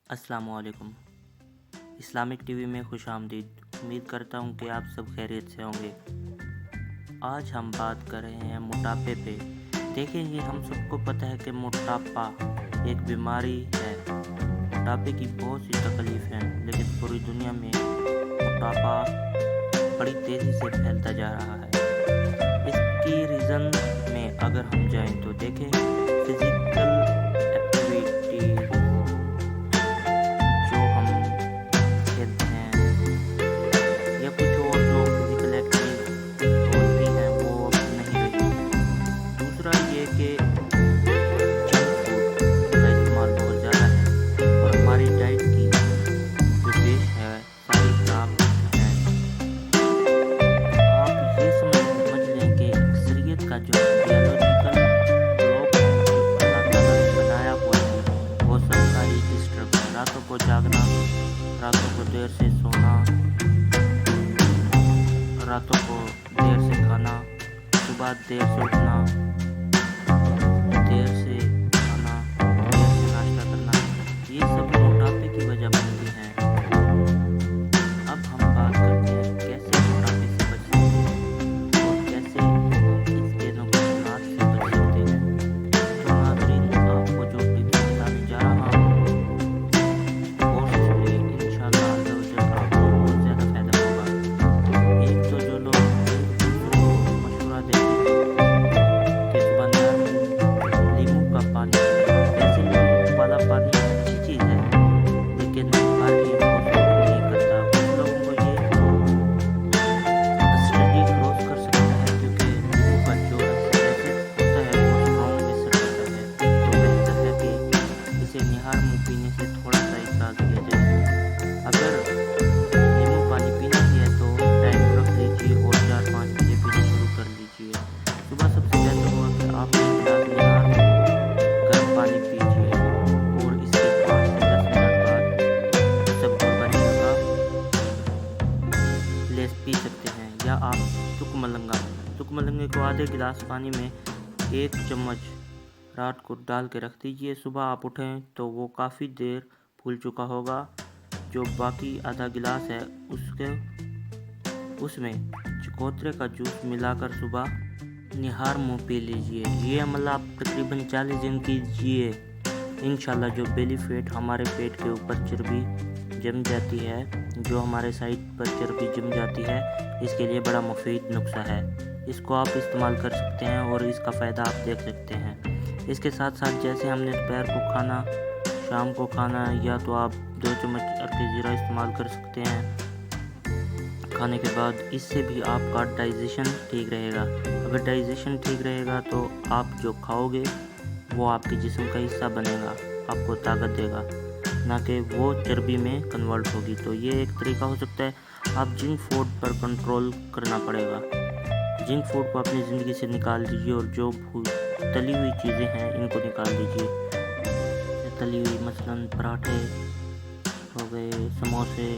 अस्सलाम वालेकुम। Islamic TV में खुश आमदीद। उम्मीद करता हूँ कि आप सब खैरियत से होंगे। आज हम बात कर रहे हैं मोटापे पे। देखेंगे, हम सबको पता है कि मोटापा एक बीमारी है। मोटापे की बहुत सी तकलीफ हैं, लेकिन पूरी दुनिया में मोटापा बड़ी तेज़ी से फैलता जा रहा है। इसकी रीज़न में अगर हम जाएं तो देखें, फिज़िकल एक्टिविटी जो हम खेलते हैं या कुछ और जो फिज़िकल एक्टिविटी होती हैं वो अब नहीं रही है। दूसरा ये कि जंक फूड का इस्तेमाल बहुत ज़्यादा है और हमारी डाइट की जो बेस है सारी खराब है। आप ये समझ लें कि अक्सरियत का जो बायोलॉजिकल क्लॉक है जो अल्लाह ताला ने बनाया हुआ है वो सबका ही डिस्टर्ब है। रातों को जागना, रातों को देर से सोना, रातों को देर से खाना, सुबह देर से उठना, देर से खाना, देर से नाश्ता करना, ये सब मोटापे की वजह बनती हैं। अब हम बात करते हैं कैसे मोटापे से बच सकते हैं और कैसे इसके नुकसानात से बच सकते हैं। तो नाज़रीन, आपको जो टिप्स बताने जा रहा हूँ कोशिश में इंशाअल्लाह आपको बहुत ज़्यादा फ़ायदा होगा। एक तो जो लोग दूसरों को मशवरा देते हैं कि सुबह नींबू का पानी, वैसे नींबू वाला पानी अच्छी चीज़ है, लेकिन हर एक को सूट नहीं करता। कुछ लोगों को ये एसिडिटी क्रॉस कर सकता है, क्योंकि नींबू का जो एसिड होता है वो स्ट्रॉन्ग एसिड होता है। तो बेहतर है कि इसे निहार मुँह पीने से थोड़ा सा इखराज किया जाए। अगर नींबू पानी पीना ही है तो टाइम रख लीजिए और 4-5 बजे पीना शुरू कर लीजिए। सुबह सबसे बेहतर होगा कि आप एक गिलास निहार गर्म पानी पीजिए और इसके 5 से 10 मिनट बाद सब्ज़ी बनेगा लेस पी सकते हैं। या आप तुकमलंगा को आधे गिलास पानी में 1 चम्मच रात को डाल के रख दीजिए। सुबह आप उठें तो वो काफ़ी देर फूल चुका होगा। जो बाकी आधा गिलास है उसमें चकोतरे का जूस मिलाकर सुबह निहार मुँह पी लीजिए। ये अमल आप तकरीबन 40 दिन कीजिए। इंशाल्लाह जो बेली फैट, हमारे पेट के ऊपर चर्बी जम जाती है, जो हमारे साइड पर चर्बी जम जाती है, इसके लिए बड़ा मुफीद नुस्खा है। इसको आप इस्तेमाल कर सकते हैं और इसका फ़ायदा आप देख सकते हैं। इसके साथ साथ जैसे हमने दोपहर को खाना, शाम को खाना, या तो आप 2 चम्मच अर्के ज़ीरा इस्तेमाल कर सकते हैं खाने के बाद। इससे भी आपका डाइजेशन ठीक रहेगा। अगर डाइजेशन ठीक रहेगा तो आप जो खाओगे वो आपके जिस्म का हिस्सा बनेगा, आपको ताकत देगा, ना कि वो चर्बी में कन्वर्ट होगी। तो ये एक तरीका हो सकता है। आप जंक फूड पर कंट्रोल करना पड़ेगा। जंक फूड को अपनी ज़िंदगी से निकाल दीजिए और जो तली हुई चीज़ें हैं इनको निकाल दीजिए। तली हुई मसलन पराठे हो गए, समोसे,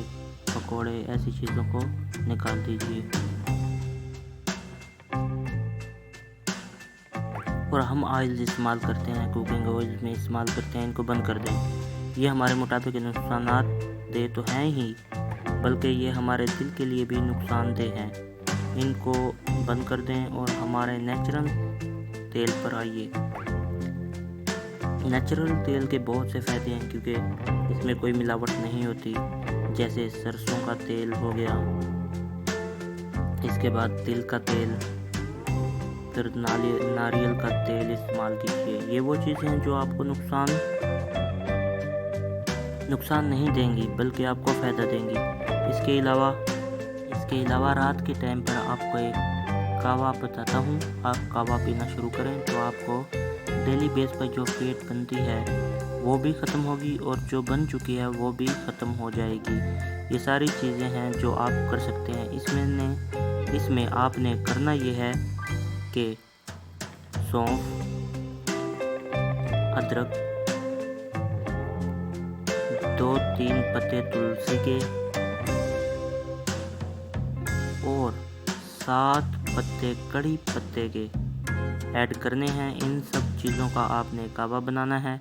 पकोड़े, ऐसी चीज़ों को निकाल दीजिए। और हम ऑयल इस्तेमाल करते हैं, कुकिंग ऑयल में इस्तेमाल करते हैं, इनको बंद कर दें। ये हमारे मोटापे के नुकसानात दे तो हैं ही, बल्कि ये हमारे दिल के लिए भी नुकसानदेह हैं। इनको बंद कर दें और हमारे नेचुरल तेल पर आइए। नेचुरल तेल के बहुत से फ़ायदे हैं, क्योंकि इसमें कोई मिलावट नहीं होती। जैसे सरसों का तेल हो गया, इसके बाद तिल का तेल, फिर नारियल का तेल इस्तेमाल कीजिए। ये वो चीज़ें हैं जो आपको नुकसान नहीं देंगी, बल्कि आपको फ़ायदा देंगी। इसके अलावा रात के टाइम पर आपको एक कहवा बताता हूँ। आप कहवा पीना शुरू करें तो आपको डेली बेस पर जो फैट बनती है वो भी ख़त्म होगी और जो बन चुकी है वो भी ख़त्म हो जाएगी। ये सारी चीज़ें हैं जो आप कर सकते हैं। इसमें आपने करना ये है कि सौंफ, अदरक, 2-3 पत्ते तुलसी के और 7 पत्ते कड़ी पत्ते के ऐड करने हैं। इन सब चीज़ों का आपने कहवा बनाना है